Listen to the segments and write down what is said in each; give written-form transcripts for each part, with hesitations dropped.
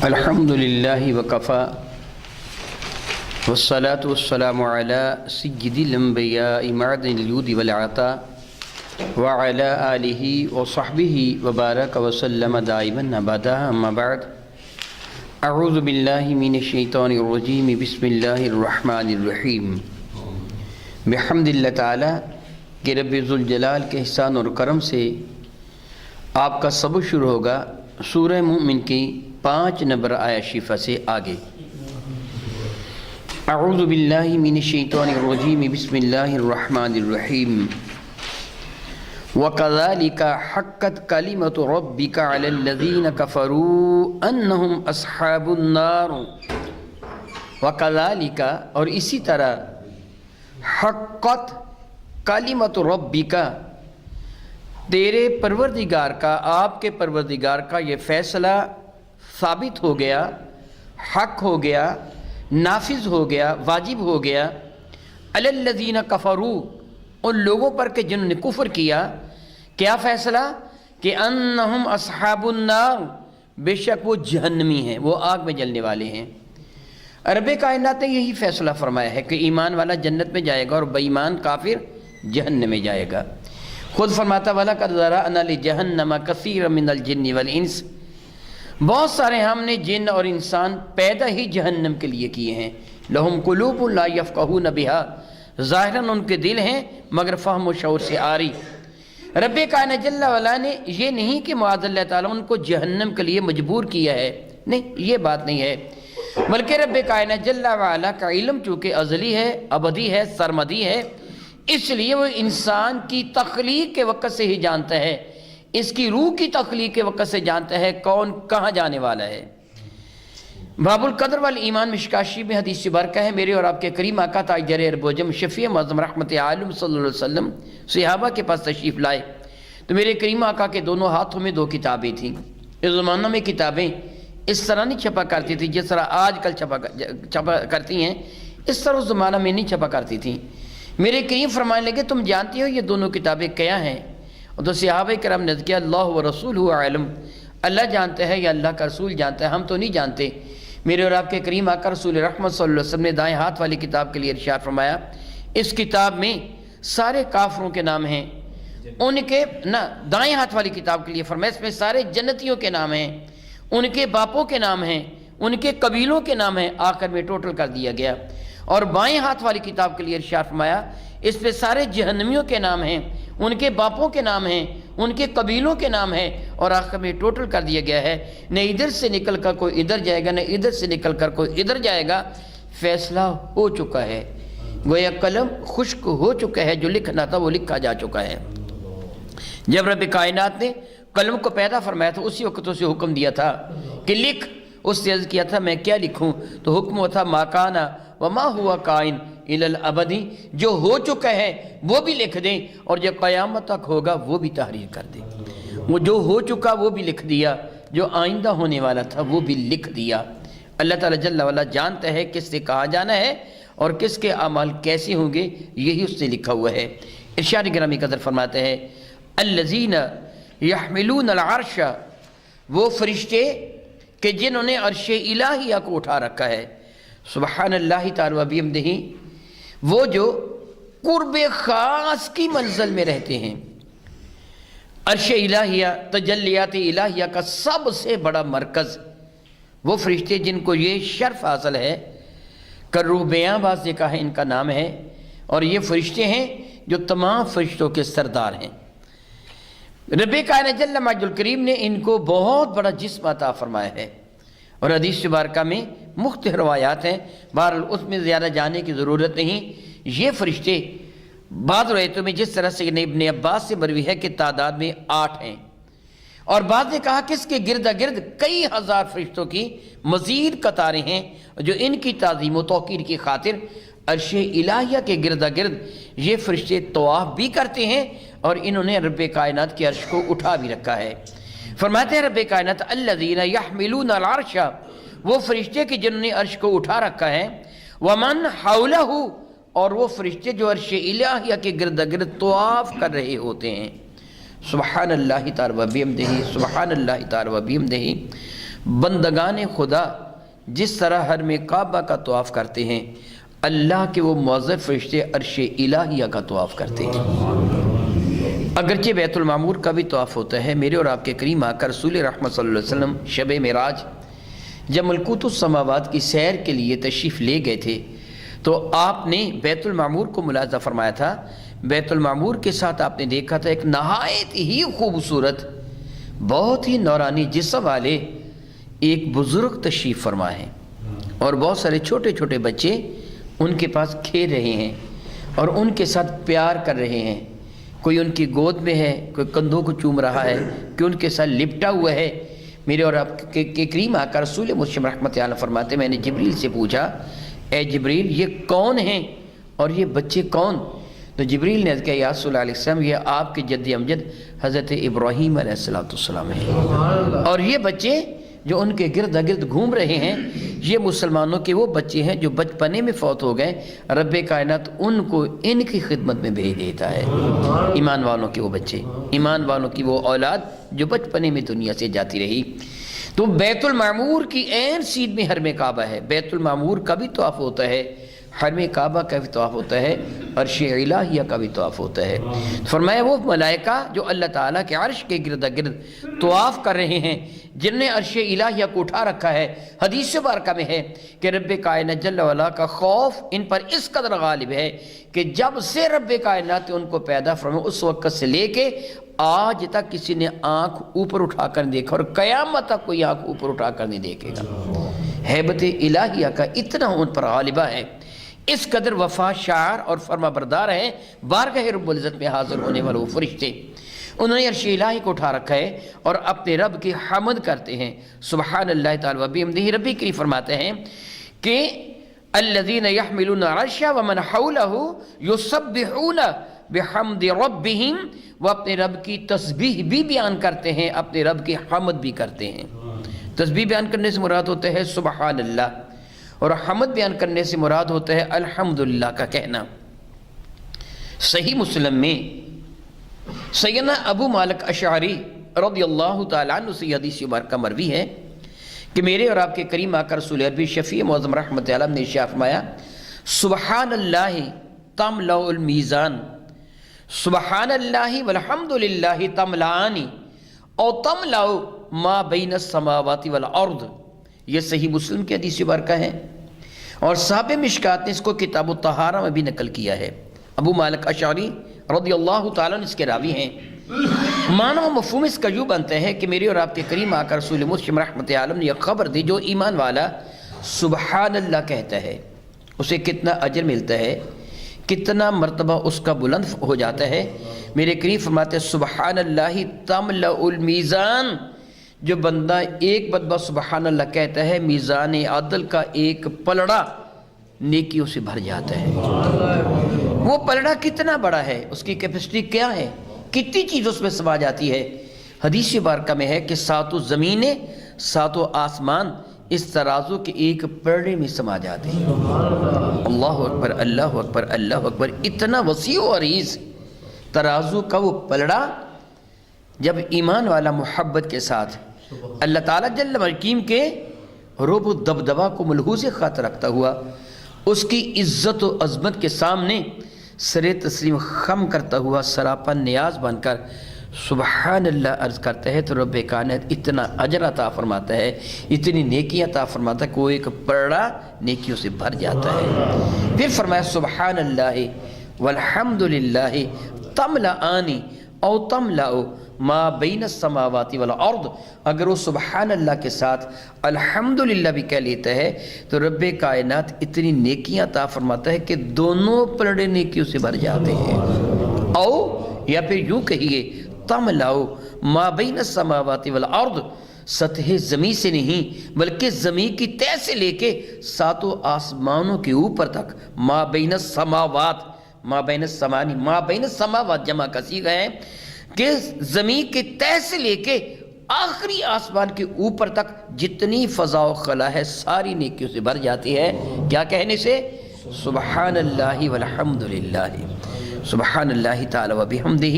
الحمد للہ وکفا والصلاة والسلام علی سید الانبیاء معدن الجود والعطا وعلی آلہ وصحبہ وبارک وسلم دائما ابدا اما بعد اعوذ باللہ من الشیطان الرجیم بسم اللہ الرحمن الرحیم بحمد اللہ تعالی کہ رب ذوالجلال کے احسان اور کرم سے آپ کا سبق شروع ہوگا سورہ مومن کی 5 نمبر آیہ شریفہ سے آگے۔ اعوذ باللہ من الشیطان الرجیم بسم اللہ الرحمن الرحیم وَكَذَلِكَ حَقَّتْ كَلِمَةُ رَبِّكَ عَلَى الَّذِينَ كَفَرُوا أَنَّهُمْ أَصْحَابُ النَّارِ وَكَذَلِكَ اور اسی طرح حقت کلمۃ ربک تیرے پروردگار کا، آپ کے پروردگار کا یہ فیصلہ ثابت ہو گیا، حق ہو گیا، نافذ ہو گیا، واجب ہو گیا علی الذین کفروا ان لوگوں پر کہ جنہوں نے کفر کیا۔ کیا فیصلہ؟ کہ انہم اصحاب النار بے شک وہ جہنمی ہیں، وہ آگ میں جلنے والے ہیں۔ رب کائنات نے یہی فیصلہ فرمایا ہے کہ ایمان والا جنت میں جائے گا اور بے ایمان کافر جہنم میں جائے گا۔ خود فرماتا وَلَقَدْ ذَرَأْنَا لِجَهَنَّمَ كَثِيرًا مِنَ الْجِنِّ وَالْإِنسِ بہت سارے ہم نے جن اور انسان پیدا ہی جہنم کے لیے کیے ہیں۔ لَهُمْ قُلُوبٌ لَا يَفْقَهُونَ بِهَا ظاہراً ان کے دل ہیں مگر فہم و شعور سے آری۔ رب کائنات جل وعلا نے یہ نہیں کہ معاذ اللہ تعالیٰ ان کو جہنم کے لیے مجبور کیا ہے، نہیں، یہ بات نہیں ہے، بلکہ رب کائنات جل وعلا کا علم چونکہ ازلی ہے، ابدی ہے، سرمدی ہے، اس لیے وہ انسان کی تخلیق کے وقت سے ہی جانتا ہے، اس کی روح کی تخلیق کے وقت سے جانتا ہے کون کہاں جانے والا ہے۔ باب القدر والایمان مشکاشی میں حدیث برکہ ہے، میرے اور آپ کے کریم آقا تاجر ارب و عجم شفیع معظم رحمت عالم صلی اللہ علیہ وسلم صحابہ کے پاس تشریف لائے تو میرے کریم آقا کے دونوں ہاتھوں میں 2 کتابیں تھیں۔ اس زمانہ میں کتابیں اس طرح نہیں چھپا کرتی تھی جس طرح آج کل چھپا کرتی ہیں، اس طرح اس زمانہ میں نہیں چھپا کرتی تھیں۔ میرے کریم فرمانے لگے تم جانتی ہو یہ دونوں کتابیں کیا ہیں؟ تو صحابہ کرام نے کیا اللہ و رسول عالم، اللہ جانتا ہے یا اللہ کا رسول جانتا ہے، ہم تو نہیں جانتے۔ میرے اور آپ کے کریم آقا رسول رحمت صلی اللہ علیہ وسلم نے دائیں ہاتھ والی کتاب کے لیے ارشاد فرمایا اس کتاب میں سارے کافروں کے نام ہیں، ان کے دائیں ہاتھ والی کتاب کے لیے فرمایا اس میں سارے جنتیوں کے نام ہیں، ان کے باپوں کے نام ہیں، ان کے قبیلوں کے نام ہیں، آخر میں ٹوٹل کر دیا گیا۔ اور بائیں ہاتھ والی کتاب کے لیے ارشاد فرمایا اس پہ سارے جہنمیوں کے نام ہیں، ان کے باپوں کے نام ہیں، ان کے قبیلوں کے نام ہیں، اور آخر میں ٹوٹل کر دیا گیا ہے نہ ادھر سے نکل کر کوئی ادھر جائے گا، نہ ادھر سے نکل کر کوئی ادھر جائے گا، فیصلہ ہو چکا ہے، گویا قلم خشک ہو چکا ہے، جو لکھنا تھا وہ لکھا جا چکا ہے۔ جب رب کائنات نے قلم کو پیدا فرمایا تھا اسی وقت اسے حکم دیا تھا کہ لکھ، اس سے عرض کیا تھا میں کیا لکھوں، تو حکم ہوا تھا ما کانا وما ہوا کائن الی الابدی، جو ہو چکا ہے وہ بھی لکھ دیں اور جو قیامت تک ہوگا وہ بھی تحریر کر دیں۔ وہ جو ہو چکا وہ بھی لکھ دیا، جو آئندہ ہونے والا تھا وہ بھی لکھ دیا۔ اللہ تعالیٰ جل وعلا جانتا ہے کس سے کہاں جانا ہے اور کس کے اعمال کیسے ہوں گے، یہی اس نے لکھا ہوا ہے۔ ارشاد گرامی قدر فرماتے ہیں الذین یحملون العرش، وہ فرشتے کہ جنہوں نے عرش الہیہ کو اٹھا رکھا ہے، سبحان اللہ تعالی و بحمدہ، وہ جو قرب خاص کی منزل میں رہتے ہیں۔ عرش الہیہ تجلیات الہیہ کا سب سے بڑا مرکز، وہ فرشتے جن کو یہ شرف حاصل ہے، کروبیاں بعض نے کہا ہے ان کا نام ہے، اور یہ فرشتے ہیں جو تمام فرشتوں کے سردار ہیں۔ رب کائنات جل مجد الکریم نے ان کو بہت بڑا جسم عطا فرمایا ہے، اور حدیث مبارکہ میں مختلف روایات ہیں، بہرحال اس میں زیادہ جانے کی ضرورت نہیں۔ یہ فرشتے بعض روایتوں میں جس طرح سے ابن عباس سے مروی ہے کہ تعداد میں 8 ہیں، اور بعض نے کہا کہ اس کے گرد گرد کئی ہزار فرشتوں کی مزید قطاریں ہیں جو ان کی تعظیم و توقیر کی خاطر عرش الہیہ کے گرد گرد یہ فرشتے طواف بھی کرتے ہیں، اور انہوں نے رب کائنات کے عرش کو اٹھا بھی رکھا ہے۔ فرماتے ہیں رب کائنات الذین یحملون العرش، وہ فرشتے کہ جنہوں نے عرش کو اٹھا رکھا ہے، ومن حولہ، اور وہ فرشتے جو عرش الہیہ کے گرد گرد طواف کر رہے ہوتے ہیں۔ سبحان اللہ تعالی و بحمدہ، سبحان اللہ تعالی و بحمدہ۔ بندگان خدا جس طرح حرم کعبہ کا طواف کرتے ہیں، اللہ کے وہ معزز فرشتے عرش الہیہ کا طواف کرتے ہیں۔ اگرچہ بیت المعمور کا بھی طواف ہوتا ہے، میرے اور آپ کے کریم آقا رسول رحمت صلی اللہ علیہ وسلم شب معراج جب ملکوت السماوات کی سیر کے لیے تشریف لے گئے تھے تو آپ نے بیت المعمور کو ملاحظہ فرمایا تھا۔ بیت المعمور کے ساتھ آپ نے دیکھا تھا ایک نہایت ہی خوبصورت، بہت ہی نورانی جسم والے ایک بزرگ تشریف فرما ہیں، اور بہت سارے چھوٹے چھوٹے بچے ان کے پاس کھیل رہے ہیں اور ان کے ساتھ پیار کر رہے ہیں۔ کوئی ان کی گود میں ہے، کوئی کندھوں کو چوم رہا ہے، کوئی ان کے ساتھ لپٹا ہوا ہے۔ میرے اور آپ کے کریم آقا رسول مسلم رحمت اللہ فرماتے، میں نے جبریل سے پوچھا، اے جبریل یہ کون ہیں اور یہ بچے کون؟ تو جبریل نے کہا، یا رسول اللہ علیہ السلام یہ آپ کے جد امجد حضرت ابراہیم علیہ السلام ہیں، اور یہ بچے جو ان کے گرد گرد گھوم رہے ہیں یہ مسلمانوں کے وہ بچے ہیں جو بچپنے میں فوت ہو گئے، رب کائنات ان کو ان کی خدمت میں بھیج دیتا ہے۔ ایمان والوں کے وہ بچے، ایمان والوں کی وہ اولاد جو بچپنے میں دنیا سے جاتی رہی۔ تو بیت المعمور کی عین سیدھ میں حرم کعبہ ہے، بیت المعمور کا بھی طواف ہوتا ہے، حرم کعبہ کا بھی طواف ہوتا ہے، عرش الہیہ کا بھی طواف ہوتا ہے۔ فرمایا وہ ملائکہ جو اللہ تعالیٰ کے عرش کے گرد گرد طواف کر رہے ہیں، جن نے عرش الہیہ کو اٹھا رکھا ہے، حدیث مبارکہ میں ہے کہ رب کائنات جل وعلا کا خوف ان پر اس قدر غالب ہے کہ جب سے رب کائنات ان کو پیدا فرمایا اس وقت سے لے کے آج تک کسی نے آنکھ اوپر اٹھا کر دیکھا، اور قیامت تک کوئی آنکھ اوپر اٹھا کر نہیں دیکھے گا۔ ہیبت الہیہ کا اتنا ان پر غالبہ ہے، اس قدر وفا شعر اور فرما بردار ہیں بارگاہ رب العزت میں حاضر ہونے والے وہ فرشتے۔ انہوں نے عرش الہی کو اٹھا رکھا ہے اور اپنے رب کی حمد کرتے ہیں، سبحان اللہ تعالی و بحمدہ۔ ربی کریم فرماتے ہیں کہ الذین یحملون العرش ومن حولہ یسبحون بحمد ربہم، وہ اپنے رب کی تسبیح بھی بیان کرتے ہیں، اپنے رب کی حمد بھی کرتے ہیں۔ تسبیح بیان کرنے سے مراد ہوتا ہے سبحان اللہ، اور حمد بیان کرنے سے مراد ہوتا ہے الحمدللہ کا کہنا۔ صحیح مسلم میں سیدنا ابو مالک اشعری رضی اللہ تعالیٰ عنہ سے حدیث مبارکہ مروی ہے کہ میرے اور آپ کے کریم آقا رسول عربی شفیع معظم رحمت اللہ نے ارشاد فرمایا، سبحان اللہ تملأ المیزان، سبحان اللہ والحمدللہ تملأان او تملأ ما بین السماوات والارض۔ یہ صحیح مسلم کی حدیث مبارکہ ہے، اور صاحب مشکات نے اس کو کتاب الطہارہ میں بھی نقل کیا ہے۔ ابو مالک اشعری رضی اللہ تعالیٰ عنہ اس کے راوی ہیں۔ معنی و مفہوم اس کا یوں بنتا ہے کہ میرے اور آپ کے کریم آقا رسول مسلم رحمت عالم نے یہ خبر دی، جو ایمان والا سبحان اللہ کہتا ہے اسے کتنا اجر ملتا ہے، کتنا مرتبہ اس کا بلند ہو جاتا ہے۔ میرے کریم فرماتے ہیں سبحان اللہ تملأ المیزان، جو بندہ ایک مرتبہ سبحان اللہ کہتا ہے میزان عدل کا ایک پلڑا نیکیوں سے بھر جاتا ہے۔ وہ پلڑا کتنا بڑا ہے، اس کی کیپیسٹی کیا ہے، کتنی چیز اس میں سما جاتی ہے۔ حدیث مبارکہ میں ہے کہ ساتوں زمینیں ساتوں آسمان اس ترازو کے ایک پلڑے میں سما جاتے ہیں۔ اللہ اکبر اللہ اکبر اللہ اکبر۔ اتنا وسیع و عریض ترازو کا وہ پلڑا، جب ایمان والا محبت کے ساتھ اللہ تعالیٰ جل حکیم کے رب و دبدبہ کو ملحوظ خاطر رکھتا ہوا اس کی عزت و عظمت کے سامنے سر تسلیم خم کرتا ہوا سراپا نیاز بن کر سبحان اللہ عرض کرتا ہے تو رب کائنات اتنا اجر عطا فرماتا ہے، اتنی نیکی عطا فرماتا ہے کہ وہ ایک پلڑا نیکیوں سے بھر جاتا ہے۔ پھر فرمایا سبحان اللہ والحمدللہ تملأان او تملأ ما بین السماوات والارض۔ اگر وہ سبحان اللہ کے ساتھ الحمدللہ بھی کہہ لیتا ہے تو رب کائنات اتنی نیکیاں عطا فرماتا ہے کہ دونوں پلڑے نیکیوں سے بھر جاتے ہیں۔ او یا پھر یوں کہیے تملأ ما بین السماوات والارض، سطح زمین سے نہیں بلکہ زمین کی تہ سے لے کے ساتوں آسمانوں کے اوپر تک، ما بین السماوات، ما بین السمانی، ما بین السماوات جمع کا صیغہ ہے کہ زمین کے تہ سے لے کے آخری آسمان کے اوپر تک جتنی فضا و خلا ہے ساری نیکیوں سے بھر جاتی ہے۔ کیا کہنے سے؟ سبحان اللہ والحمدللہ، سبحان اللہ تعالی و بحمدہ،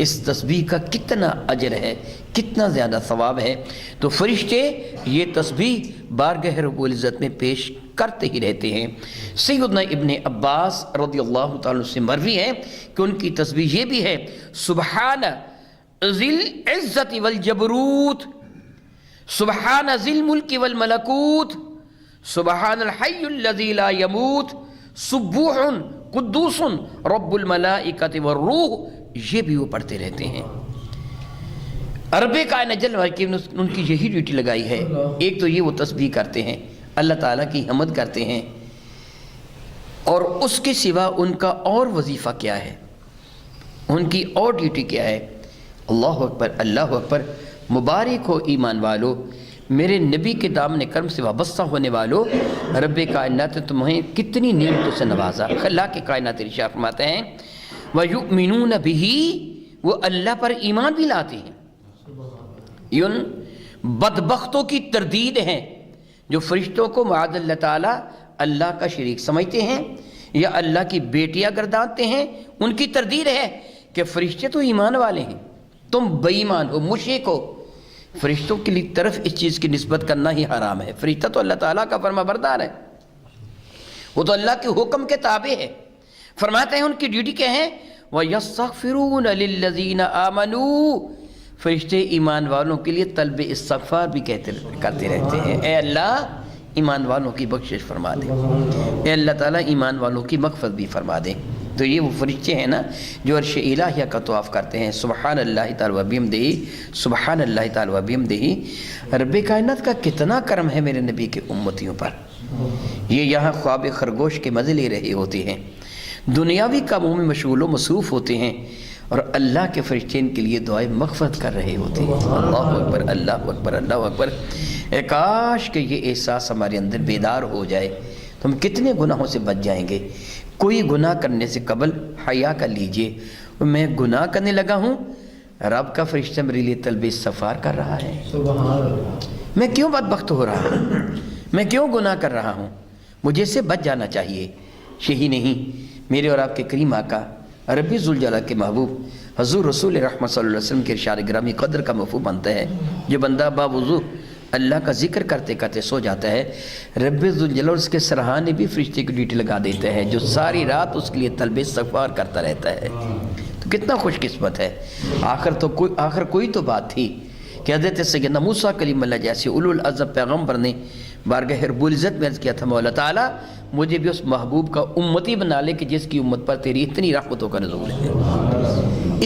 اس تسبیح کا کتنا اجر ہے، کتنا زیادہ ثواب ہے۔ تو فرشتے یہ تسبیح بارگاہ رب العزت میں پیش کرتے ہی رہتے ہیں۔ سیدنا ابن عباس رضی اللہ تعالیٰ سے مروی ہے کہ ان کی تسبیح یہ بھی ہے، سبحان ذی العزت والجبروت، سبحان ذی الملک والملکوت، سبحان الحی الذی لا یموت، سبوح قدوس رب الملائکۃ والروح، یہ بھی وہ پڑھتے رہتے ہیں۔ رب کائنات جل وعلا کی ان کی یہی ڈیوٹی لگائی ہے، ایک تو یہ وہ تسبیح کرتے ہیں، اللہ تعالیٰ کی حمد کرتے ہیں، اور اس کے سوا ان کا اور وظیفہ کیا ہے، ان کی اور ڈیوٹی کیا ہے؟ اللہ اکبر، اللہ اکبر۔ مبارک ہو ایمان والو، میرے نبی کے دامن کرم سے وابستہ ہونے والو، رب کائنات نے تمہیں کتنی نعمتوں سے نوازا۔ اللہ کے کائنات ارشاد فرماتے ہیں وَيُؤْمِنُونَ بِهِ، وہ اللہ پر ایمان بھی لاتے ہیں۔ ان بدبختوں کی تردید ہیں جو فرشتوں کو معاذ اللہ تعالیٰ اللہ کا شریک سمجھتے ہیں یا اللہ کی بیٹیاں گردانتے ہیں، ان کی تردید ہے کہ فرشتے تو ایمان والے ہیں، تم بے ایمان ہو، مشرک ہو۔ فرشتوں کے لیے طرف اس چیز کی نسبت کرنا ہی حرام ہے۔ فرشتہ تو اللہ تعالیٰ کا فرما بردار ہے، وہ تو اللہ کے حکم کے تابع ہے۔ فرماتے ہیں ان کی ڈیوٹی کیا ہے؟ وَيَسْتَغْفِرُونَ لِلَّذِينَ آمَنُوا، فرشتے ایمان والوں کے لیے طلب استغفار بھی کرتے رہتے ہیں، اے اللہ ایمان والوں کی بخشش فرما دے، اے اللہ تعالیٰ ایمان والوں کی مغفرت بھی فرما دے۔ تو یہ وہ فرشتے ہیں نا جو عرش الہیہ کا طواف کرتے ہیں۔ سبحان اللہ تعالی و بحمدہ، سبحان اللہ تعالی و بحمدہ۔ رب کائنات کا کتنا کرم ہے میرے نبی کے امتیوں پر، یہ یہاں خواب خرگوش کے مزے لے رہے ہوتے ہیں، دنیاوی کاموں میں مشغول و مصروف ہوتے ہیں، اور اللہ کے فرشتے ان کے لیے دعائیں مغفرت کر رہے ہوتے ہیں۔ اللہ اکبر، اللہ اکبر، اللہ اکبر۔ اے کاش کہ یہ احساس ہمارے اندر بیدار ہو جائے تو ہم کتنے گناہوں سے بچ جائیں گے۔ کوئی گناہ کرنے سے قبل حیا کر لیجئے، میں گناہ کرنے لگا ہوں، رب کا فرشتہ میرے لیے طلب استغفار کر رہا ہے، میں کیوں بدبخت ہو رہا ہوں، میں کیوں گناہ کر رہا ہوں، مجھے اس سے بچ جانا چاہیے۔ یہی نہیں، میرے اور آپ کے کریم آقا ربی ذوالجلال کے محبوب حضور رسول رحمت صلی اللہ علیہ وسلم کے ارشاد گرامی قدر کا مفہوم بنتا ہے، جو بندہ باوضو اللہ کا ذکر کرتے کرتے سو جاتا ہے، رب ذوالجلال اس کے سرحانے بھی فرشتے کی ڈیوٹی لگا دیتا ہے جو ساری رات اس کے لیے طلب استغفار کرتا رہتا ہے۔ تو کتنا خوش قسمت ہے۔ آخر کوئی تو بات تھی کہ حضرت سیدنا موسیٰ کلیم اللہ جیسے اولو العزم پیغمبر نے بارگاہ رب العزت میں عرض کیا تھا، مولا تعالیٰ مجھے بھی اس محبوب کا امتی بنا لے کہ جس کی امت پر تیری اتنی رحمتوں کا نزول ہے،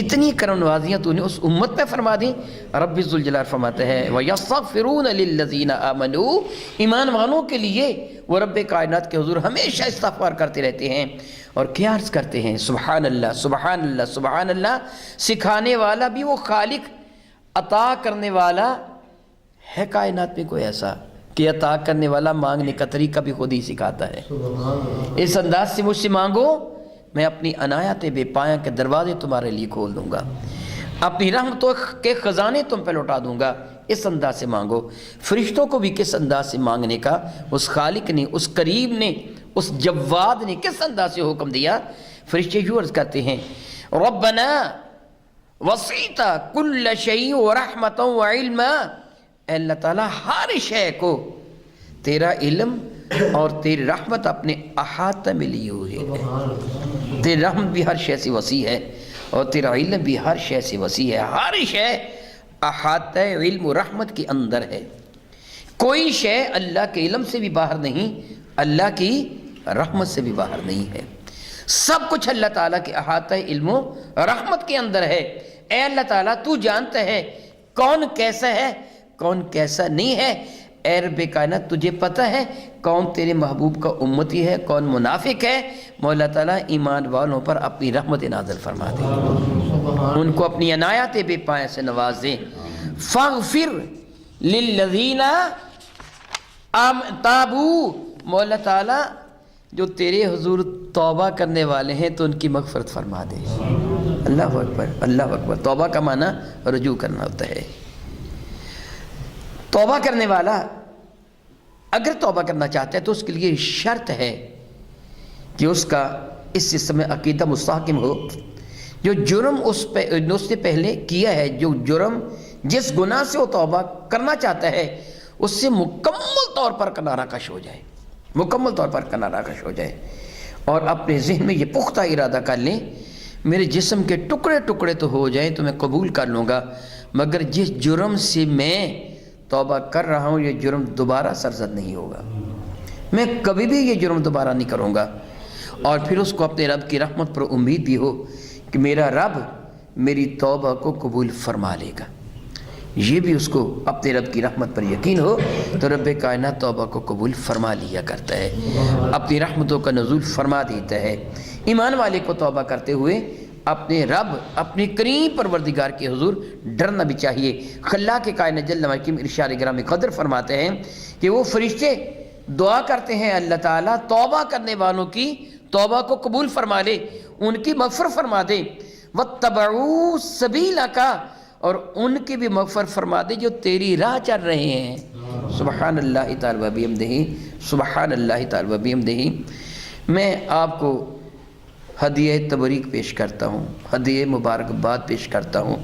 اتنی کرم نوازیاں تو نے اس امت پہ فرما دیں۔ رب ذوالجلال فرماتا ہے وَيَسْتَغْفِرُونَ لِلَّذِينَ آمَنُوا، ایمان والوں کے لیے وہ رب کائنات کے حضور ہمیشہ استغفار کرتے رہتے ہیں، اور کیا عرض کرتے ہیں؟ سبحان اللہ، سبحان اللہ، سبحان اللہ۔ سکھانے والا بھی وہ خالق، عطا کرنے والا ہے کائنات میں کوئی ایسا کہ عطا کرنے والا مانگنے کا طریقہ بھی خود ہی سکھاتا ہے۔ اس انداز سے مجھ سے مانگو، میں اپنی عنایت بے پایاں کے دروازے تمہارے لیے کھول دوں گا، اپنی رحمتوں کے خزانے تم پہ لوٹا دوں گا، اس انداز سے مانگو۔ فرشتوں کو بھی کس انداز سے مانگنے کا اس خالق نے، اس کریم نے، اس جواد نے کس انداز سے حکم دیا؟ فرشتے یوں عرض کرتے ہیں ربنا وسعت کل شیء رحمتا وعلما، اے اللہ تعالیٰ ہر شے کو تیرا علم اور تیری رحمت اپنے احاطہ میں لی ہوئی ہے، تیری رحمت بھی ہر شے سے وسیع ہے اور تیرا علم بھی ہر شے سے وسیع ہے، ہر شے احاطہ علم و رحمت کے اندر ہے، کوئی شے اللہ کے علم سے بھی باہر نہیں، اللہ کی رحمت سے بھی باہر نہیں ہے، سب کچھ اللہ تعالیٰ کے احاطہ علم و رحمت کے اندر ہے۔ اے اللہ تعالیٰ تو جانتا ہے کون کیسا ہے، کون کیسا نہیں ہے، اے رب کائنات تجھے پتہ ہے کون تیرے محبوب کا امتی ہے، کون منافق ہے، مولا تعالیٰ ایمان والوں پر اپنی رحمت نازل فرما دے، ان کو اپنی عنایت بے پایہ سے نواز دے۔ فاغفر للذین تابوا، مولا تعالیٰ جو تیرے حضور توبہ کرنے والے ہیں تو ان کی مغفرت فرما دے۔ اللہ اکبر، اللہ اکبر۔ توبہ کا معنی رجوع کرنا ہوتا ہے۔ توبہ کرنے والا اگر توبہ کرنا چاہتا ہے تو اس کے لیے شرط ہے کہ اس کا اس سلسلے میں عقیدہ مستحکم ہو، جو جرم اس نے پہلے کیا ہے، جو جرم جس گناہ سے وہ توبہ کرنا چاہتا ہے، اس سے مکمل طور پر کنارہ کش ہو جائے، مکمل طور پر کنارہ کش ہو جائے، اور اپنے ذہن میں یہ پختہ ارادہ کر لیں، میرے جسم کے ٹکڑے ٹکڑے تو ہو جائیں تو میں قبول کر لوں گا، مگر جس جرم سے میں توبہ کر رہا ہوں یہ جرم دوبارہ سرزد نہیں ہوگا، میں کبھی بھی یہ جرم دوبارہ نہیں کروں گا۔ اور پھر اس کو اپنے رب کی رحمت پر امید بھی ہو کہ میرا رب میری توبہ کو قبول فرما لے گا، یہ بھی اس کو اپنے رب کی رحمت پر یقین ہو تو رب کائنات توبہ کو قبول فرما لیا کرتا ہے، اپنی رحمتوں کا نزول فرما دیتا ہے۔ ایمان والے کو توبہ کرتے ہوئے اپنے رب، اپنے کریم پروردگار کے حضور ڈرنا بھی چاہیے۔ خلاق کائنات جل وعلا ارشاد گرامی قدر فرماتے ہیں کہ وہ فرشتے دعا کرتے ہیں اللہ تعالیٰ توبہ کرنے والوں کی توبہ کو قبول فرما لے، ان کی مغفرت فرما دے، وَاتَّبَعُوا سَبِيلَكَ، اور ان کی بھی مغفرت فرما دے جو تیری راہ چل رہے ہیں۔ سبحان اللہ تعالی و بحمدہ، سبحان اللہ تعالی و بحمدہ۔ میں آپ کو ہدیہ تبریک پیش کرتا ہوں، ہدیہ مبارکباد پیش کرتا ہوں۔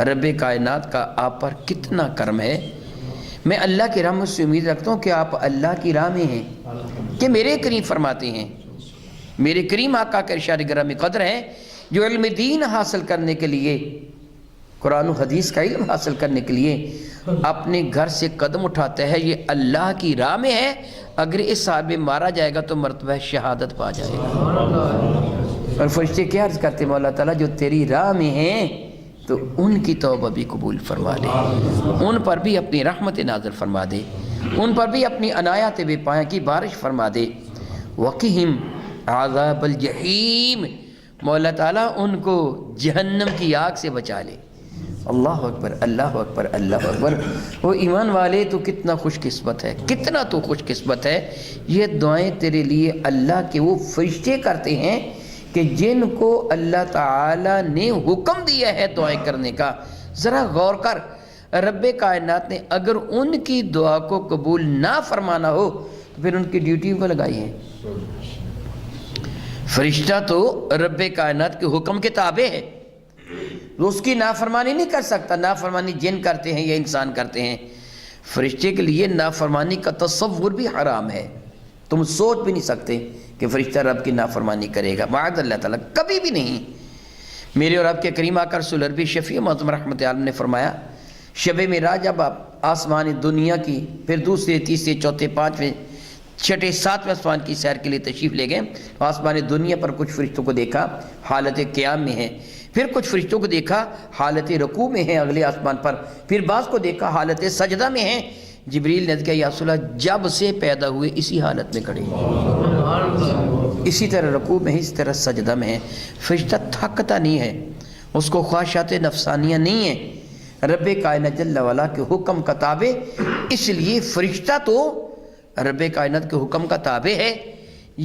رب کائنات کا آپ پر کتنا کرم ہے، میں اللہ کی رحمت سے امید رکھتا ہوں کہ آپ اللہ کی راہ میں ہیں، کہ میرے کریم فرماتے ہیں، میرے کریم آقا کا ارشاد گرامی قدر ہے، جو علم دین حاصل کرنے کے لیے، قرآن و حدیث کا علم حاصل کرنے کے لیے اپنے گھر سے قدم اٹھاتا ہے، یہ اللہ کی راہ میں ہے، اگر اس حال میں مارا جائے گا تو مرتبہ شہادت پا جائے گا۔ اور فرشتے کیا عرض کرتے مولا تعالیٰ جو تیری راہ میں ہیں تو ان کی توبہ بھی قبول فرما لے، ان پر بھی اپنی رحمت نازل فرما دے، ان پر بھی اپنی عنایات بے پایہ کی بارش فرما دے۔ وَقِهِمْ عَذَابَ الْجَحِيمِ، مولا تعالیٰ ان کو جہنم کی آگ سے بچا لے۔ اللہ اکبر، اللہ اکبر، اللہ اکبر۔ وہ ایمان والے تو کتنا خوش قسمت ہے، کتنا تو خوش قسمت ہے، یہ دعائیں تیرے لیے اللہ کے وہ فرشتے کرتے ہیں کہ جن کو اللہ تعالیٰ نے حکم دیا ہے دعائیں کرنے کا۔ ذرا غور کر، رب کائنات نے اگر ان کی دعا کو قبول نہ فرمانا ہو تو پھر ان کی ڈیوٹی کو لگائی ہے۔ فرشتہ تو رب کائنات کے حکم کے تابع ہے، اس کی نافرمانی نہیں کر سکتا، نافرمانی جن کرتے ہیں یا انسان کرتے ہیں۔ فرشتے کے لیے نافرمانی کا تصور بھی حرام ہے، تم سوچ بھی نہیں سکتے کہ فرشتہ رب کی نافرمانی کرے گا، معاذ اللہ تعالیٰ، کبھی بھی نہیں۔ میرے اور آپ کے کریم آقا رسول عربی شفیع معظم رحمت عالم نے فرمایا، شب معراج جب آپ آسمان دنیا کی پھر دوسرے تیسرے چوتھے پانچویں چھٹے ساتویں آسمان کی سیر کے لیے تشریف لے گئے، آسمان دنیا پر کچھ فرشتوں کو دیکھا حالت قیام میں ہیں، پھر کچھ فرشتوں کو دیکھا حالت رکوع میں ہیں اگلے آسمان پر، پھر بعض کو دیکھا حالت سجدہ میں ہیں۔ جبریل نے کہا یا رسول اللہ جب سے پیدا ہوئے اسی حالت میں کھڑے ہیں، اسی طرح رکوع میں ہیں، اسی طرح سجدہ میں ہیں۔ فرشتہ تھکتا نہیں ہے، اس کو خواہشات نفسانیہ نہیں ہیں، رب کائنات جل وعلا کے حکم کا تابع، اس لیے فرشتہ تو رب کائنات کے حکم کا تابع ہے۔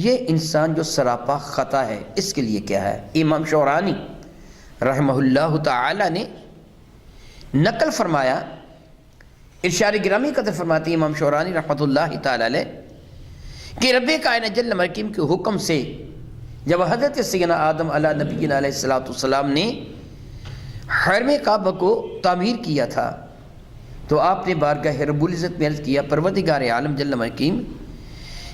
یہ انسان جو سراپا خطا ہے اس کے لیے کیا ہے؟ امام شورانی رحمہ اللہ تعالی نے نقل فرمایا، ارشاد گرامی قدر فرماتی امام شورانی رحمۃ اللہ تعالی علیہ کہ رب کائنات جل وعلا کے حکم سے جب حضرت سیدنا آدم علیہ نبینا علیہ السلام نے حرم کعبہ کو تعمیر کیا تھا تو آپ نے بارگاہ رب العزت میں عرض کیا پروردگار عالم جل وعلا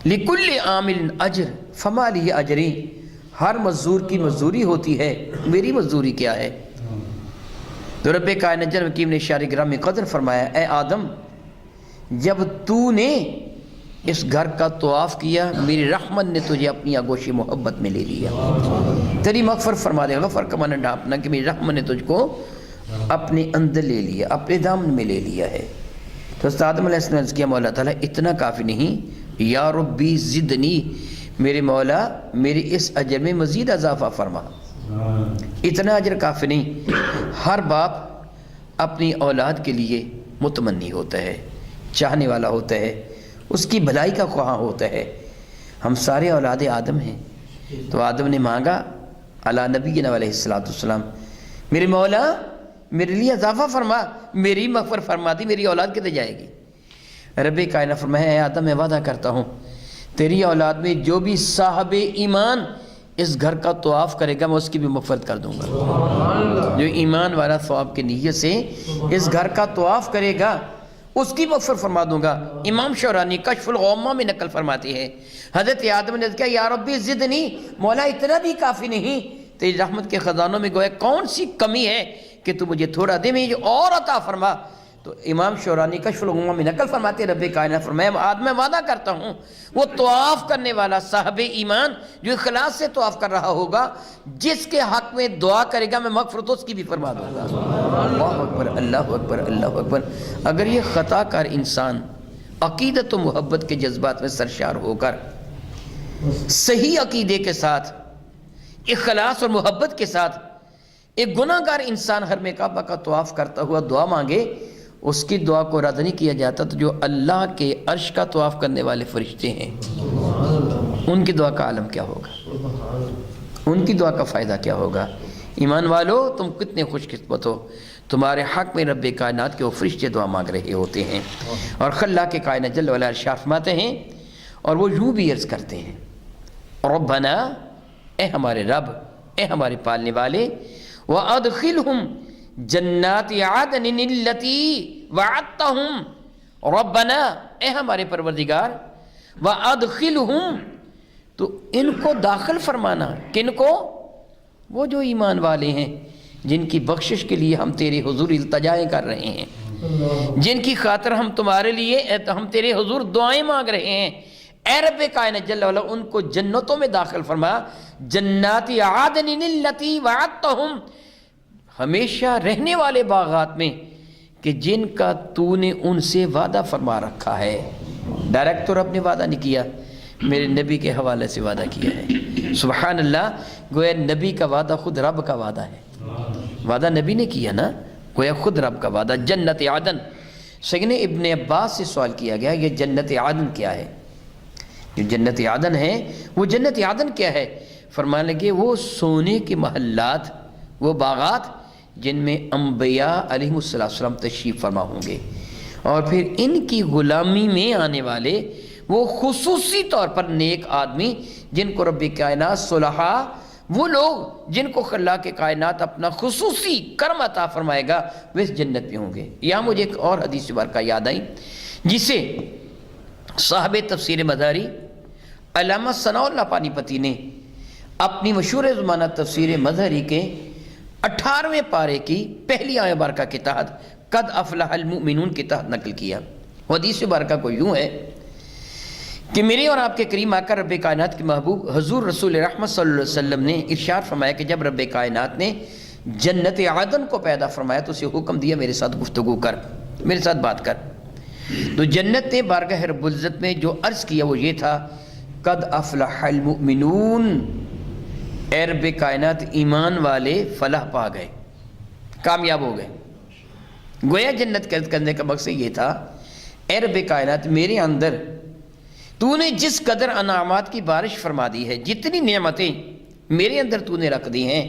لکل عامل اجر فما لی اجری، ہر مزدور کی مزدوری ہوتی ہے، میری مزدوری کیا ہے؟ تو رب کائنات جل وعلا نے اشارہ گرامی قدر فرمایا اے آدم جب تو نے اس گھر کا طواف کیا میری رحمت نے تجھے اپنی آغوش محبت میں لے لیا، تیری مغفرت فرما دے، غفر کا معنی ڈھانپنا کہ میری رحمت نے تجھ کو اپنے اندر لے لیا، اپنے دامن میں لے لیا ہے۔ تو حضرت آدم علیہ السلام نے کیا مولا تعالیٰ اتنا کافی نہیں، یا ربی زدنی، میرے مولا میرے اس اجر میں مزید اضافہ فرما، اتنا اجر کافی نہیں۔ ہر باپ اپنی اولاد کے لیے متمنی ہوتا ہے، چاہنے والا ہوتا ہے، اس کی بھلائی کا خواہاں ہوتا ہے۔ ہم سارے اولاد آدم ہیں، تو آدم نے مانگا علی نبینا علیہ السلام میرے مولا میرے لیے اضافہ فرما، میری مغفرت فرما دی، میری اولاد کدھر جائے گی؟ رب کائنات فرمایا اے آدم میں وعدہ کرتا ہوں تیری اولاد میں جو بھی صاحب ایمان اس گھر کا طواف کرے گا میں اس کی بھی مغفرت کر دوں گا۔ جو ایمان والا ثواب کی نیت سے اس گھر کا طواف کرے گا اس کی مغفرت فرما دوں گا۔ امام شورانی کشف الغمہ میں نقل فرماتی ہے حضرت آدم نے کہا یا ربی زدنی، مولا اتنا بھی کافی نہیں، تیری رحمت کے خزانوں میں گویا کون سی کمی ہے کہ تو مجھے تھوڑا دے، مجھے اور عطا فرما۔ تو امام شورانی کشف الغمہ میں نقل فرماتے ہیں رب کائنات فرمایا آج میں وعدہ کرتا ہوں وہ طواف کرنے والا صاحب ایمان جو اخلاص سے طواف کر رہا ہوگا جس کے حق میں دعا کرے گا میں مغفرت اس کی بھی فرما دوں گا۔ اللہ اکبر اللہ اکبر اللہ اکبر۔ اگر یہ خطا کار انسان عقیدت و محبت کے جذبات میں سرشار ہو کر صحیح عقیدے کے ساتھ اخلاص اور محبت کے ساتھ ایک گناہ گار انسان حرم کعبہ کا طواف کرتا ہوا دعا مانگے، اس کی دعا کو رد نہیں کیا جاتا، تو جو اللہ کے عرش کا طواف کرنے والے فرشتے ہیں ان کی دعا کا عالم کیا ہوگا، ان کی دعا کا فائدہ کیا ہوگا۔ ایمان والو تم کتنے خوش قسمت ہو، تمہارے حق میں رب کائنات کے وہ فرشتے دعا مانگ رہے ہوتے ہیں۔ اور خلا کے کائنات جل وعلا ارشاد فرماتے ہیں اور وہ یوں بھی عرض کرتے ہیں ربنا، اے ہمارے رب، اے ہمارے پالنے والے، وَأَدْخِلْهُمْ جنات عدن التي وعدتهم ربنا، اے ہمارے پروردگار، وَأَدْخِلْهُمْ، تو ان کو داخل فرمانا، کن کو؟ وہ جو ایمان والے ہیں جن کی بخشش کے لیے ہم تیرے حضور التجائیں کر رہے ہیں، جن کی خاطر ہم تمہارے لیے ہم تیرے حضور دعائیں مانگ رہے ہیں، اے رب کائنات جل وعلا ان کو جنتوں میں داخل فرما، جنات عدن التي وعدتهم، ہمیشہ رہنے والے باغات میں کہ جن کا تو نے ان سے وعدہ فرما رکھا ہے۔ ڈائریکٹ تو رب نے وعدہ نہیں کیا، میرے نبی کے حوالے سے وعدہ کیا ہے۔ سبحان اللہ، گویا نبی کا وعدہ خود رب کا وعدہ ہے، وعدہ نبی نے کیا نا، گویا خود رب کا وعدہ جنت عدن۔ سیدنا ابن عباس سے سوال کیا گیا یہ جنت عدن کیا ہے؟ جو جنت عدن ہے وہ جنت عدن کیا ہے؟ فرمانے لگے وہ سونے کے محلات، وہ باغات جن میں انبیاء علیہ السلام تشریف فرما ہوں گے، اور پھر ان کی غلامی میں آنے والے وہ خصوصی طور پر نیک آدمی جن کو رب کائنات صلحاء، وہ لوگ جن کو خلاق کے کائنات اپنا خصوصی کرم عطا فرمائے گا وہ اس جنت میں ہوں گے۔ یہاں مجھے ایک اور حدیث مبارکہ یاد آئی جسے صاحب تفسیر مداری علامہ ثناء اللہ پانی پتی نے اپنی مشہور زمانہ تفسیر مظہری کے 18ویں پارے کی پہلی آیت مبارکہ کے تحت قد افلح المؤمنون کے تحت نقل کیا۔ حدیث مبارکہ کو یوں ہے کہ میرے اور آپ کے کریم آقا رب کائنات کے محبوب حضور رسول رحمت صلی اللہ علیہ وسلم نے ارشاد فرمایا کہ جب رب کائنات نے جنت عدن کو پیدا فرمایا تو اسے حکم دیا میرے ساتھ گفتگو کر، میرے ساتھ بات کر۔ تو جنت نے بارگاہ رب العزت میں جو عرض کیا وہ یہ تھا قد افلح المؤمنون، اے رب کائنات ایمان والے فلاح پا گئے، کامیاب ہو گئے۔ گویا جنت کرنے کا مقصد یہ تھا اے رب کائنات میرے اندر تو نے جس قدر انعامات کی بارش فرما دی ہے، جتنی نعمتیں میرے اندر تو نے رکھ دی ہیں،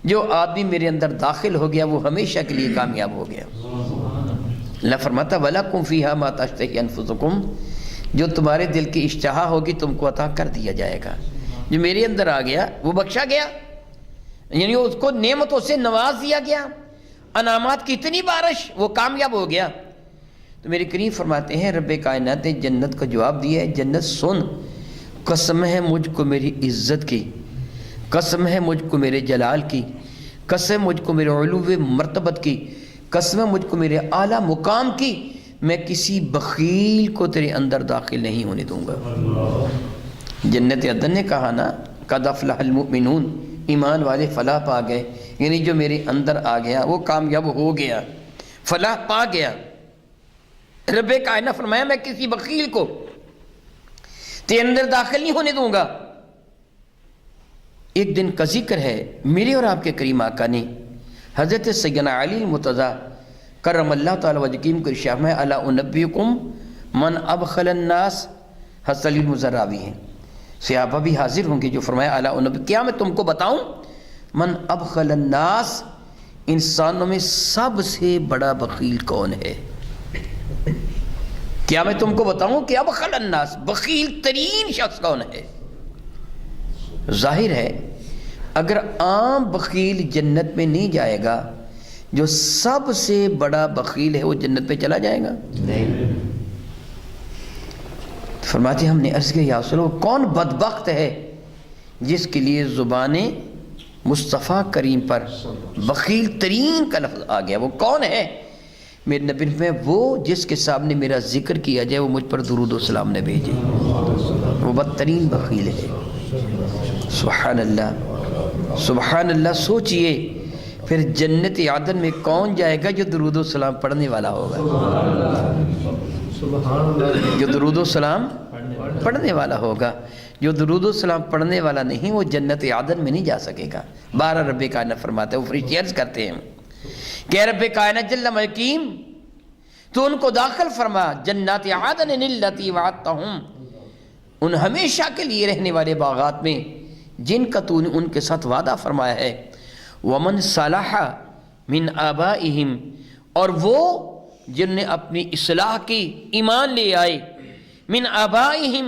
جو آدمی میرے اندر داخل ہو گیا وہ ہمیشہ کے لیے کامیاب ہو گیا۔ اللہ فرماتا وَلَكُمْ فِيهَا مَا تَشْتَهِي أَنفُسُكُمْ، جو تمہارے دل کی اشتہا ہوگی تم کو عطا کر دیا جائے گا۔ جو میرے اندر آ گیا وہ بخشا گیا، یعنی اس کو نعمتوں سے نواز دیا گیا، انعامات کی اتنی بارش وہ کامیاب ہو گیا۔ تو میرے کریم فرماتے ہیں رب کائنات نے جنت کا جواب دیا ہے جنت سن، قسم ہے مجھ کو میری عزت کی، قسم ہے مجھ کو میرے جلال کی، قسم مجھ کو میرے علو مرتبت کی، قسم مجھ کو میرے اعلیٰ مقام کی، میں کسی بخیل کو تیرے اندر داخل نہیں ہونے دوں گا۔ جنت عدن نے کہا نا قد افلح المؤمنون، ایمان والے فلاح پا گئے، یعنی جو میرے اندر آ گیا وہ کامیاب ہو گیا، فلاح پا گیا۔ رب کائنات فرمایا میں کسی بخیل کو تیرے اندر داخل نہیں ہونے دوں گا۔ ایک دن کا ذکر ہے میرے اور آپ کے کریم آقا نے حضرت سیدنا علی المرتضیٰ کرم اللہ تعالی وجہ کو ارشاد میں الا انبئکم من ابخل الناس، حسن المزراوی ہیں، صحابہ بھی حاضر ہوں گے جو فرمایا الا انبئکم، کیا میں تم کو بتاؤں من ابخل الناس، انسانوں میں سب سے بڑا بخیل کون ہے؟ کیا میں تم کو بتاؤں کہ ابخل الناس، بخیل ترین شخص کون ہے؟ ظاہر ہے اگر عام بخیل جنت میں نہیں جائے گا، جو سب سے بڑا بخیل ہے وہ جنت پہ چلا جائے گا؟ نہیں۔ فرماتے ہیں ہم نے عرض کیا یا رسول اللہ کون بدبخت ہے جس کے لیے زبان مصطفیٰ کریم پر بخیل ترین کا لفظ آ گیا، وہ کون ہے؟ میرے نبی میں وہ جس کے سامنے میرا ذکر کیا جائے وہ مجھ پر درود و سلام نہ بھیجے، وہ بدترین بخیل ہے۔ سبحان اللہ، سبحان اللہ۔ سوچئے پھر جنت عدن میں کون جائے گا جو درود و سلام پڑھنے والا ہوگا، جو درود و سلام پڑھنے والا ہوگا۔ جو درود و سلام پڑھنے والا نہیں وہ جنت عدن میں نہیں جا سکے گا۔ بارہ رب کائنات فرماتے ہیں، وہ فرشتے عرض کرتے ہیں کہ رب کائنات جل مقیم تو ان کو داخل فرما جنات عدن التی وعدتہم، ان ہمیشہ کے لیے رہنے والے باغات میں جن کا تو نے ان کے ساتھ وعدہ فرمایا ہے۔ ومن صلح من آبائہم، اور وہ جن نے اپنی اصلاح کی، ایمان لے آئے، من آبائہم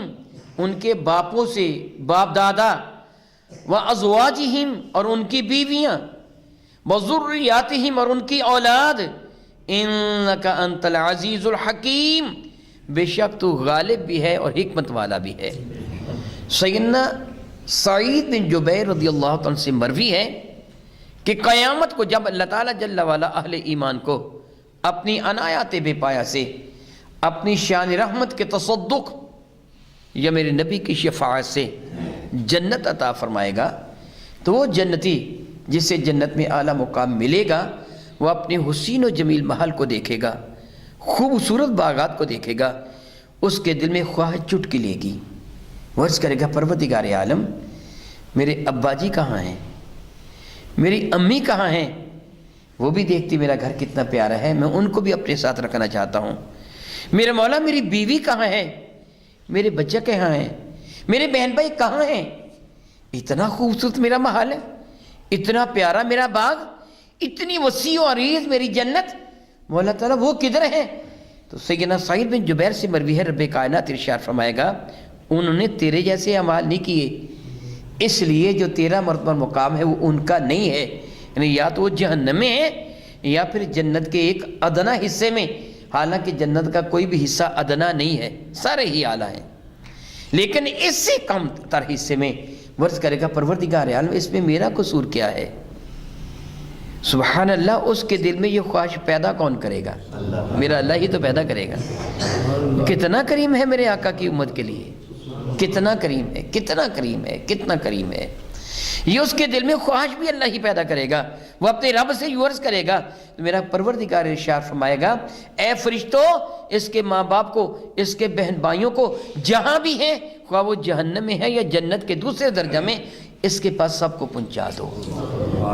ان کے باپوں سے، باپ دادا، وازواجہم اور ان کی بیویاں، وذریاتہم اور ان کی اولاد، انک انت العزیز الحکیم، بے شک تو غالب بھی ہے اور حکمت والا بھی ہے۔ سیدنا سعید بن جبیر رضی اللہ عنہ سے مروی ہے کہ قیامت کو جب اللہ تعالیٰ جل وعلا اہل ایمان کو اپنی عنایات بے پایا سے، اپنی شان رحمت کے تصدق یا میرے نبی کی شفاعت سے جنت عطا فرمائے گا، تو وہ جنتی جسے جنت میں اعلیٰ مقام ملے گا وہ اپنے حسین و جمیل محل کو دیکھے گا، خوبصورت باغات کو دیکھے گا، اس کے دل میں خواہش چٹکی لے گی، وہ عرض کرے گا پروردگار عالم میرے ابا جی کہاں ہیں، میری امی کہاں ہیں، وہ بھی دیکھتی میرا گھر کتنا پیارا ہے، میں ان کو بھی اپنے ساتھ رکھنا چاہتا ہوں۔ میرے مولا میری بیوی کہاں ہے، میرے بچے کہاں ہیں، میرے بہن بھائی کہاں ہیں، اتنا خوبصورت میرا محل ہے، اتنا پیارا میرا باغ، اتنی وسیع و عریض میری جنت، مولا تعالیٰ وہ کدھر ہیں؟ تو سیدنا سعید بن جبیر سے مروی ہے رب کائنات ارشاد فرمائے گا انہوں نے تیرے جیسے اعمال نہیں کیے، اس لیے جو تیرا مرتبہ مقام ہے وہ ان کا نہیں ہے، یعنی یا تو وہ جہنم میں ہے یا پھر جنت کے ایک ادنا حصے میں، حالانکہ جنت کا کوئی بھی حصہ ادنا نہیں ہے، سارے ہی اعلیٰ ہیں، لیکن اس سے کم تر حصے میں ورز کرے گا پروردگار عالم اس میں میرا قصور کیا ہے؟ سبحان اللہ۔ اس کے دل میں یہ خواہش پیدا کون کرے گا؟ میرا اللہ ہی تو پیدا کرے گا۔ کتنا کریم ہے میرے آقا کی امت کے لیے، کتنا کریم ہے، کتنا کریم ہے، کتنا کریم ہے، یہ اس کے دل میں خواہش بھی اللہ ہی پیدا کرے گا۔ وہ اپنے رب سے یہ عرض کرے گا، میرا پروردگار ارشاد فرمائے گا اے فرشتوں اس کے ماں باپ کو، اس کے بہن بھائیوں کو جہاں بھی ہیں، خواہ وہ جہنم میں ہے یا جنت کے دوسرے درجہ میں، اس کے پاس سب کو پہنچا دو۔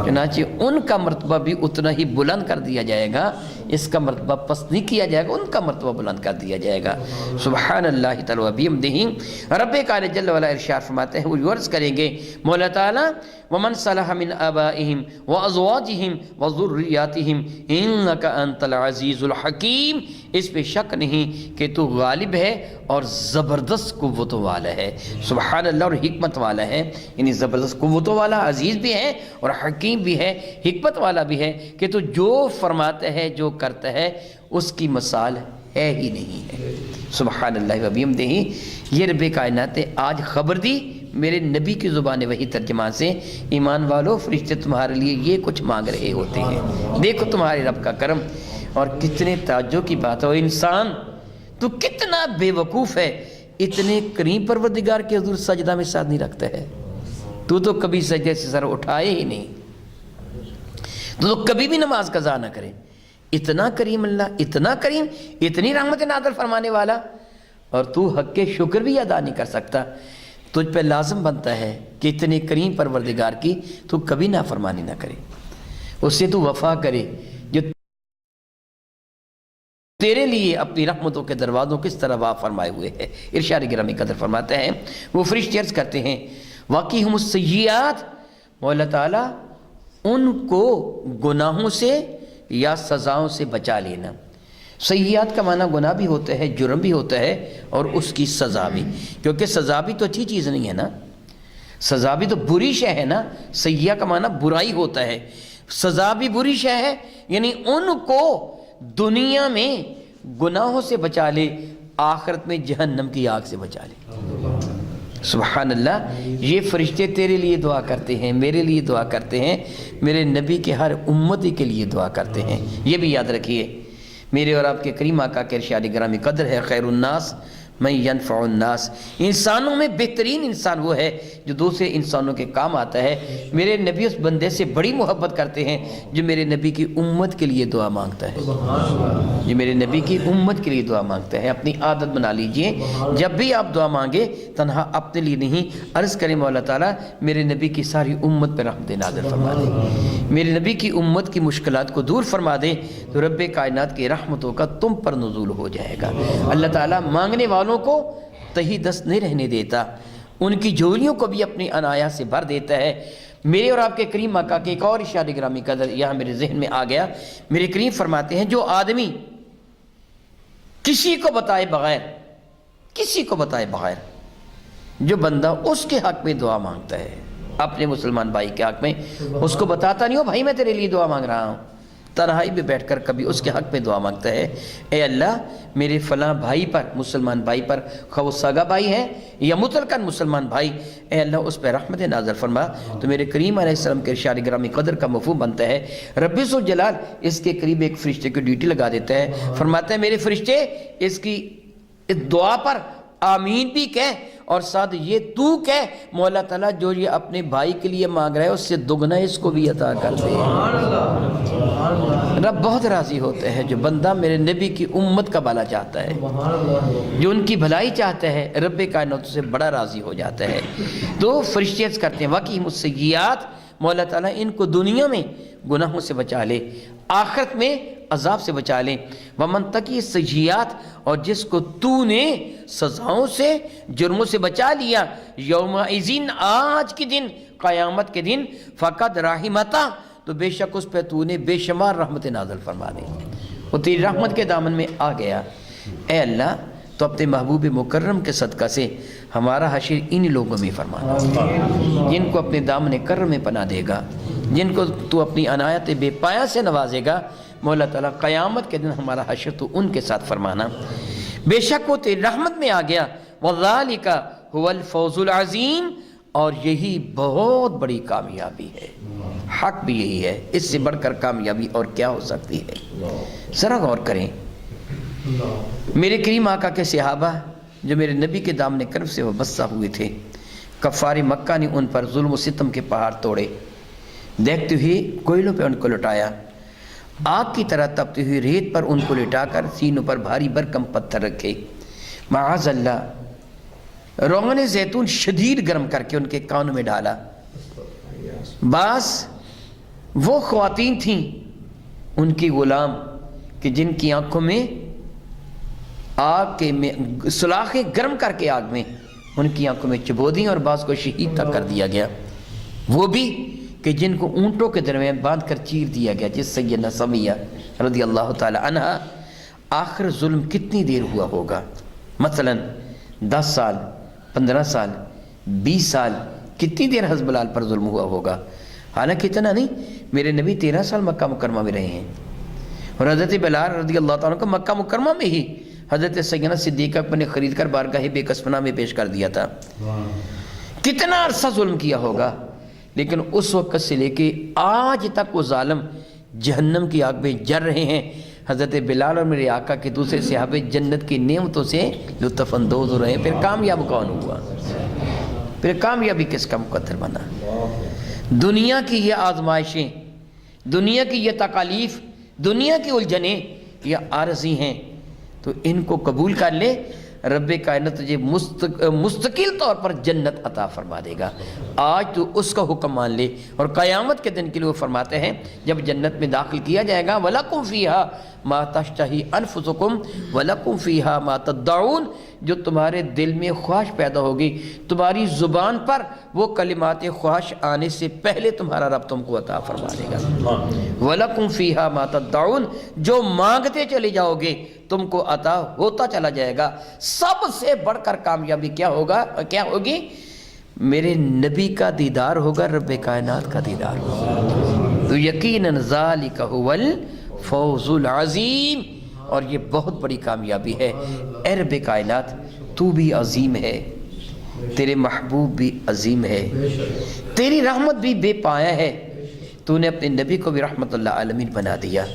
چنانچہ ان کا مرتبہ بھی اتنا ہی بلند کر دیا جائے گا، اس کا مرتبہ پست نہیں کیا جائے گا، ان کا مرتبہ بلند کر دیا جائے گا۔ سبحان اللہ تعالی و بحمدہ۔ رب کائنات جل وعلا ارشاد فرماتے ہیں، وہ عرض کریں گے مولا تعالیٰ ومن صلح من آبائہم وازواجہم وذریاتہم انک انت العزیز الحکیم، اس پہ شک نہیں کہ تو غالب ہے اور زبردست قوتوں والا ہے، سبحان اللہ، اور حکمت والا ہے، یعنی زبردست قوتوں والا، عزیز بھی ہے اور حکیم بھی ہے، حکمت والا بھی ہے کہ تو جو فرماتا ہے، جو کرتا ہے، اس کی مثال ہے ہی نہیں ہے۔ سبحان اللہ و بحمدہ۔ یہ رب کائنات نے آج خبر دی میرے نبی کی زبان وحی ترجمہ سے، ایمان والو فرشتے تمہارے لیے یہ کچھ مانگ رہے ہوتے ہیں، دیکھو تمہارے رب کا کرم، اور کتنے تعجب کی بات ہے، اور انسان تو کتنا بے وقوف ہے، اتنے کریم پروردگار کے حضور سجدہ میں ساتھ نہیں رکھتا ہے، تو کبھی سجدے سے سر اٹھائے ہی نہیں، تو کبھی بھی نماز قضا نہ کرے، اتنا کریم اللہ، اتنا کریم، اتنی رحمت نازل فرمانے والا، اور تو حق کے شکر بھی ادا نہیں کر سکتا، تجھ پہ لازم بنتا ہے کہ اتنے کریم پروردگار کی تو کبھی نافرمانی نہ کرے، اس سے تو وفا کرے جو تیرے لیے اپنی رحمتوں کے دروازوں کس طرح واہ فرمائے ہوئے ہے۔ ارشاد گرامی قدر فرماتے ہیں، وہ فرشتے عرض کرتے ہیں واقعہم السیئات، مولا تعالیٰ ان کو گناہوں سے یا سزاؤں سے بچا لینا۔ سیئات کا معنی گناہ بھی ہوتا ہے، جرم بھی ہوتا ہے، اور اس کی سزا بھی، کیونکہ سزا بھی تو اچھی چیز نہیں ہے نا، سزا بھی تو بری شے ہے نا، سیاح کا معنی برائی ہوتا ہے، سزا بھی بری شے ہے، یعنی ان کو دنیا میں گناہوں سے بچا لے، آخرت میں جہنم کی آگ سے بچا لے۔ سبحان اللہ، یہ فرشتے تیرے لیے دعا کرتے ہیں، میرے لیے دعا کرتے ہیں، میرے نبی کے ہر امتی کے لیے دعا کرتے ہیں۔ یہ بھی یاد رکھیے، میرے اور آپ کے کریم آقا کے ارشاد گرامی قدر ہے، خیر الناس من ینفع الناس، انسانوں میں بہترین انسان وہ ہے جو دوسرے انسانوں کے کام آتا ہے۔ میرے نبی اس بندے سے بڑی محبت کرتے ہیں جو میرے نبی کی امت کے لیے دعا مانگتا ہے، جو میرے نبی کی امت کے لیے دعا مانگتا ہے۔ اپنی عادت بنا لیجئے، جب بھی آپ دعا مانگے تنہا اپنے لیے نہیں، عرض کریں مولا تعالیٰ میرے نبی کی ساری امت پہ رحمت نازل فرما دے، میرے نبی کی امت کی مشکلات کو دور فرما دے، تو رب کائنات کی رحمتوں کا تم پر نزول ہو جائے گا۔ اللہ تعالیٰ مانگنے والوں کو تہی دست نہیں رہنے دیتا، ان کی جھولیوں کو بھی اپنی عنایات سے بھر دیتا ہے۔ میرے اور آپ کے کریم آقا کے ایک اور ارشاد گرامی قدر یہاں میرے ذہن میں آ گیا، میرے کریم فرماتے ہیں جو آدمی کسی کو بتائے بغیر جو بندہ اس کے حق میں دعا مانگتا ہے، اپنے مسلمان بھائی کے حق میں، اس کو بتاتا نہیں ہو بھائی میں تیرے لیے دعا مانگ رہا ہوں، تنہائی میں بیٹھ کر کبھی اس کے حق میں دعا مانگتا ہے، اے اللہ میرے فلاں بھائی پر، مسلمان بھائی پر، خواہ وہ سگا بھائی ہے یا متلقن مسلمان بھائی، اے اللہ اس پہ رحمت نازل فرما، تو میرے کریم علیہ السلام کے ارشاد گرامی قدر کا مفہوم بنتا ہے، رب ذوالجلال اس کے قریب ایک فرشتے کی ڈیوٹی لگا دیتا ہے، فرماتا ہے میرے فرشتے اس کی اس دعا پر آمین بھی کہہ، اور ساتھ یہ تو کہہ مولا تعالیٰ جو یہ اپنے بھائی کے لیے مانگ رہا ہے اس سے دگنا اس کو بھی عطا کر دے۔ رب بہت راضی ہوتا ہے جو بندہ میرے نبی کی امت کا بھلا چاہتا ہے، جو ان کی بھلائی چاہتا ہے، رب کائنات سے بڑا راضی ہو جاتا ہے۔ تو فرشتے عرض کرتے ہیں وقیم السیئات، مولا تعالیٰ ان کو دنیا میں گناہوں سے بچا لے، آخرت میں عذاب سے بچا لے، ومن تقی السیئات، اور جس کو تو نے سزاؤں سے، جرموں سے بچا لیا، یومئذ آج کے دن، قیامت کے دن، فقد رحمتا، تو بے شک اس پہ تو نے بے شمار رحمت نازل فرما دی، وہ تیری رحمت کے دامن میں آ گیا۔ اے اللہ تو اپنے محبوب مکرم کے صدقہ سے ہمارا حشر انہی لوگوں میں فرمانا، جن کو اپنے دامن کرم میں پناہ دے گا، جن کو تو اپنی عنایت بے پایہ سے نوازے گا، مولا تعالیٰ قیامت کے دن ہمارا حشر تو ان کے ساتھ فرمانا، بے شک وہ تیری رحمت میں آ گیا، وَذَلِكَ هُوَ الْفَوْزُ الْعَظِيمُ، اور یہی بہت بڑی کامیابی ہے، حق بھی یہی ہے، اس سے بڑھ کر کامیابی اور کیا ہو سکتی ہے۔ ذرا غور کریں، میرے کریم آقا کے صحابہ جو میرے نبی کے دامن کرم سے وابستہ ہوئے تھے، کفار مکہ نے ان پر ظلم و ستم کے پہاڑ توڑے، دیکھتے ہوئے کوئلوں پہ ان کو لٹایا، آگ کی طرح تپتی ہوئی ریت پر ان کو لٹا کر سینوں پر بھاری برکم پتھر رکھے، معاذ اللہ روغن زیتون شدید گرم کر کے ان کے کانوں میں ڈالا۔ بعض وہ خواتین تھیں ان کی غلام کہ جن کی آنکھوں میں آگ کے سلاخیں گرم کر کے آگ میں ان کی آنکھوں میں چبو دیں، اور بعض کو شہید تک کر دیا گیا، وہ بھی کہ جن کو اونٹوں کے درمیان باندھ کر چیر دیا گیا، جس سیدنا سمیہ رضی اللہ تعالی عنہ۔ آخر ظلم کتنی دیر ہوا ہوگا؟ مثلا 10 سال، 15 سال، 20 سال، کتنی دیر حزب لال پر ظلم ہوا ہوگا؟ حالانکہ اتنا نہیں، میرے نبی 13 سال مکہ مکرمہ میں رہے ہیں، اور حضرت بلال رضی اللہ تعالیٰ کو مکہ مکرمہ میں ہی حضرت سیدنا صدیقہ کو نے خرید کر بارگاہ بے کسفنہ میں پیش کر دیا تھا۔ کتنا عرصہ ظلم کیا ہوگا، لیکن اس وقت سے لے کے آج تک وہ ظالم جہنم کی آگ میں جل رہے ہیں۔ حضرت بلال اور میرے آقا کے دوسرے صحابے جنت کی نعمتوں سے لطف اندوز ہو رہے ہیں، پھر کامیاب کون ہوا؟ پھر کامیابی کس کا مقدر بنا؟ دنیا کی یہ آزمائشیں، دنیا کی یہ تکالیف، دنیا کی الجھنیں یہ عارضی ہیں، تو ان کو قبول کر لے، رب کائنات تجھے مستقل طور پر جنت عطا فرما دے گا۔ آج تو اس کا حکم مان لے، اور قیامت کے دن کے لیے وہ فرماتے ہیں جب جنت میں داخل کیا جائے گا وَلَكُمْ فِيهَا مَا تَشْتَهِي أَنفُسُكُمْ وَلَكُمْ فِيهَا مَا تَدَّعُونَ، جو تمہارے دل میں خواہش پیدا ہوگی، تمہاری زبان پر وہ کلمات خواہش آنے سے پہلے تمہارا رب تم کو عطا فرما دے گا۔ وَلَكُمْ فِيهَا مَا تَدَّعُونَ، جو مانگتے چلے جاؤ گے تم کو عطا ہوتا چلا جائے گا۔ سب سے بڑھ کر کامیابی کیا ہوگی؟ میرے نبی کا دیدار ہوگا، رب کائنات کا دیدار ہوگا، تو یقیناً ذالک هو الفوز العظیم، اور یہ بہت بڑی کامیابی ہے۔ اے رب کائنات تو بھی عظیم ہے، تیرے محبوب بھی عظیم ہے، تیری رحمت بھی بے پایا ہے، تو نے اپنے نبی کو بھی رحمت اللہ عالمین بنا دیا۔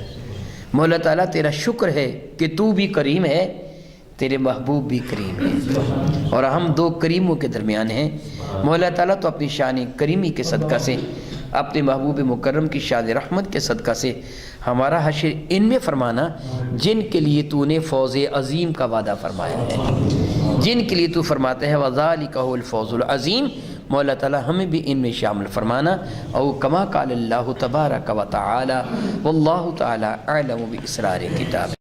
مولا تعالیٰ تیرا شکر ہے کہ تو بھی کریم ہے، تیرے محبوب بھی کریم ہے، اور ہم دو کریموں کے درمیان ہیں۔ مولا تعالیٰ تو اپنی شان کریمی کے صدقہ سے، اپنے محبوب مکرم کی شان رحمت کے صدقہ سے ہمارا حشر ان میں فرمانا جن کے لیے تو نے فوز عظیم کا وعدہ فرمایا ہے، جن کے لیے تو فرماتا ہے وَذَلِكَ هُوَ الْفَوْزُ الْعَظِيمُ۔ مولا تعالیٰ ہمیں بھی ان میں شامل فرمانا، او کما قال اللہ تبارک و تعالی، واللہ تعالی اعلم باسرار کتاب۔